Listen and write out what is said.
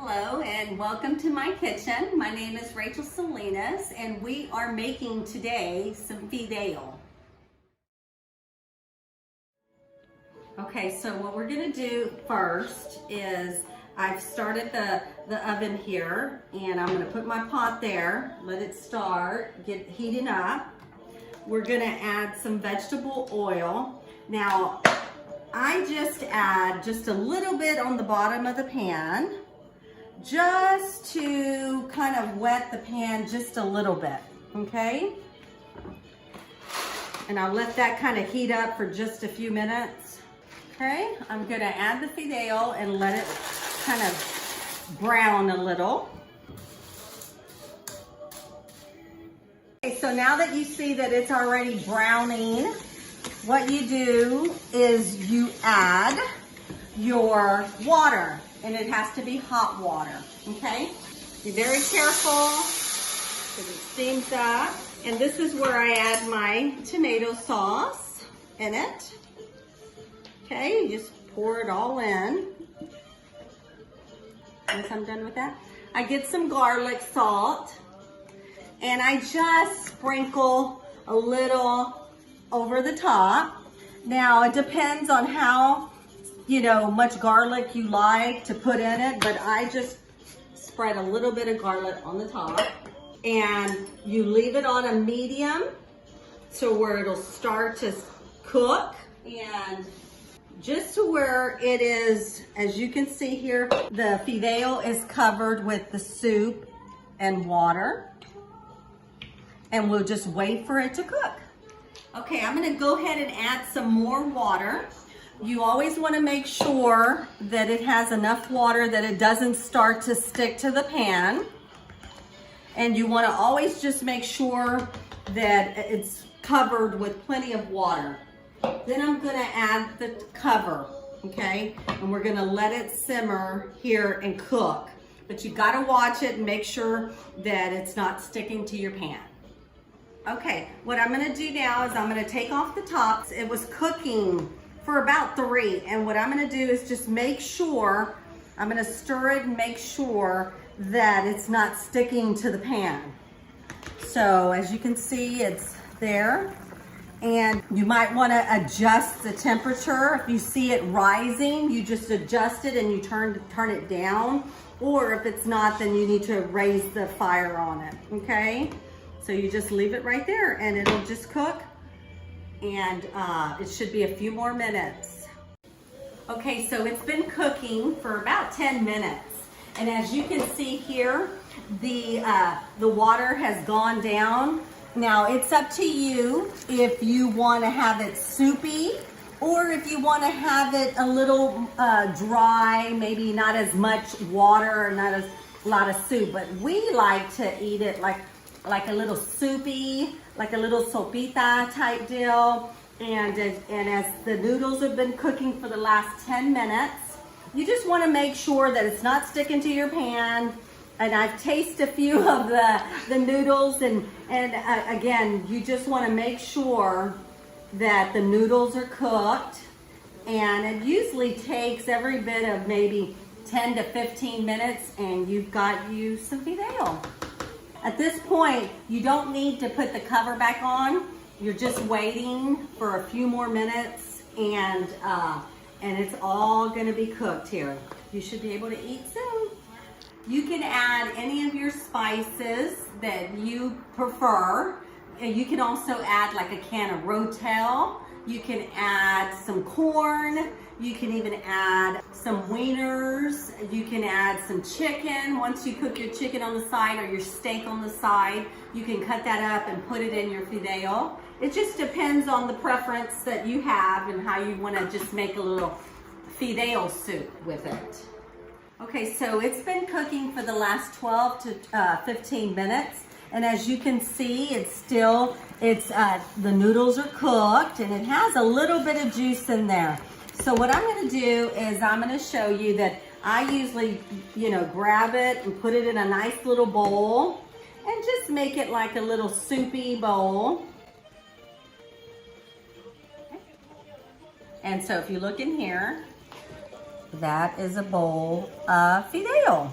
Hello and welcome to my kitchen. My name is Rachael Salinas and we are making today some Fideo. Okay, so what we're gonna do first is I've started the oven here and I'm gonna put my pot there, let it start, get heating up. We're gonna add some vegetable oil. Now, I just add just a little bit on the bottom of the pan, just to kind of wet the pan just a little bit, okay? And I'll let that kind of heat up for just a few minutes. Okay, I'm gonna add the Fideo and let it kind of brown a little. Okay, so now that you see that it's already browning, what you do is you add your water, and it has to be hot water, okay? Be very careful because it steams up. And this is where I add my tomato sauce in it. Okay, you just pour it all in. Once I'm done with that, I get some garlic salt and I just sprinkle a little over the top. Now it depends on how much garlic you like to put in it, but I just spread a little bit of garlic on the top and you leave it on a medium to where it'll start to cook, and just to where it is, as you can see here, the Fideo is covered with the soup and water, and we'll just wait for it to cook. Okay, I'm gonna go ahead and add some more water. You always want to make sure that it has enough water that it doesn't start to stick to the pan. And you want to always just make sure that it's covered with plenty of water. Then I'm going to add the cover, okay? And we're going to let it simmer here and cook. But you got to watch it and make sure that it's not sticking to your pan. Okay, what I'm going to do now is I'm going to take off the tops. It was cooking for about 3, and what I'm going to do is just make sure, I'm going to stir it and make sure that it's not sticking to the pan. So as you can see, it's there, and you might want to adjust the temperature. If you see it rising, you just adjust it and you turn it down, or if it's not, then you need to raise the fire on it, okay? So you just leave it right there and it'll just cook. And it should be a few more minutes. Okay, so it's been cooking for about 10 minutes. And as you can see here, the water has gone down. Now it's up to you if you want to have it soupy or if you want to have it a little dry, maybe not as much water or not as a lot of soup. But we like to eat it like a little soupy, like a little sopita type deal. And as the noodles have been cooking for the last 10 minutes, you just want to make sure that it's not sticking to your pan. And I've tasted a few of the noodles, and again, you just want to make sure that the noodles are cooked. And it usually takes every bit of maybe 10 to 15 minutes, and you've got you some Fideo. At this point, you don't need to put the cover back on. You're just waiting for a few more minutes, and it's all gonna be cooked here. You should be able to eat soon. You can add any of your spices that you prefer. You can also add like a can of Rachael. You can add some corn. You can even add some wieners. You can add some chicken. Once you cook your chicken on the side or your steak on the side, you can cut that up and put it in your Fideo. It just depends on the preference that you have and how you want to just make a little Fideo soup with it. Okay, so it's been cooking for the last 12 to 15 minutes. And as you can see, the noodles are cooked and it has a little bit of juice in there. So what I'm gonna do is I'm gonna show you that I usually, grab it and put it in a nice little bowl and just make it like a little soupy bowl. And so if you look in here, that is a bowl of Fideo.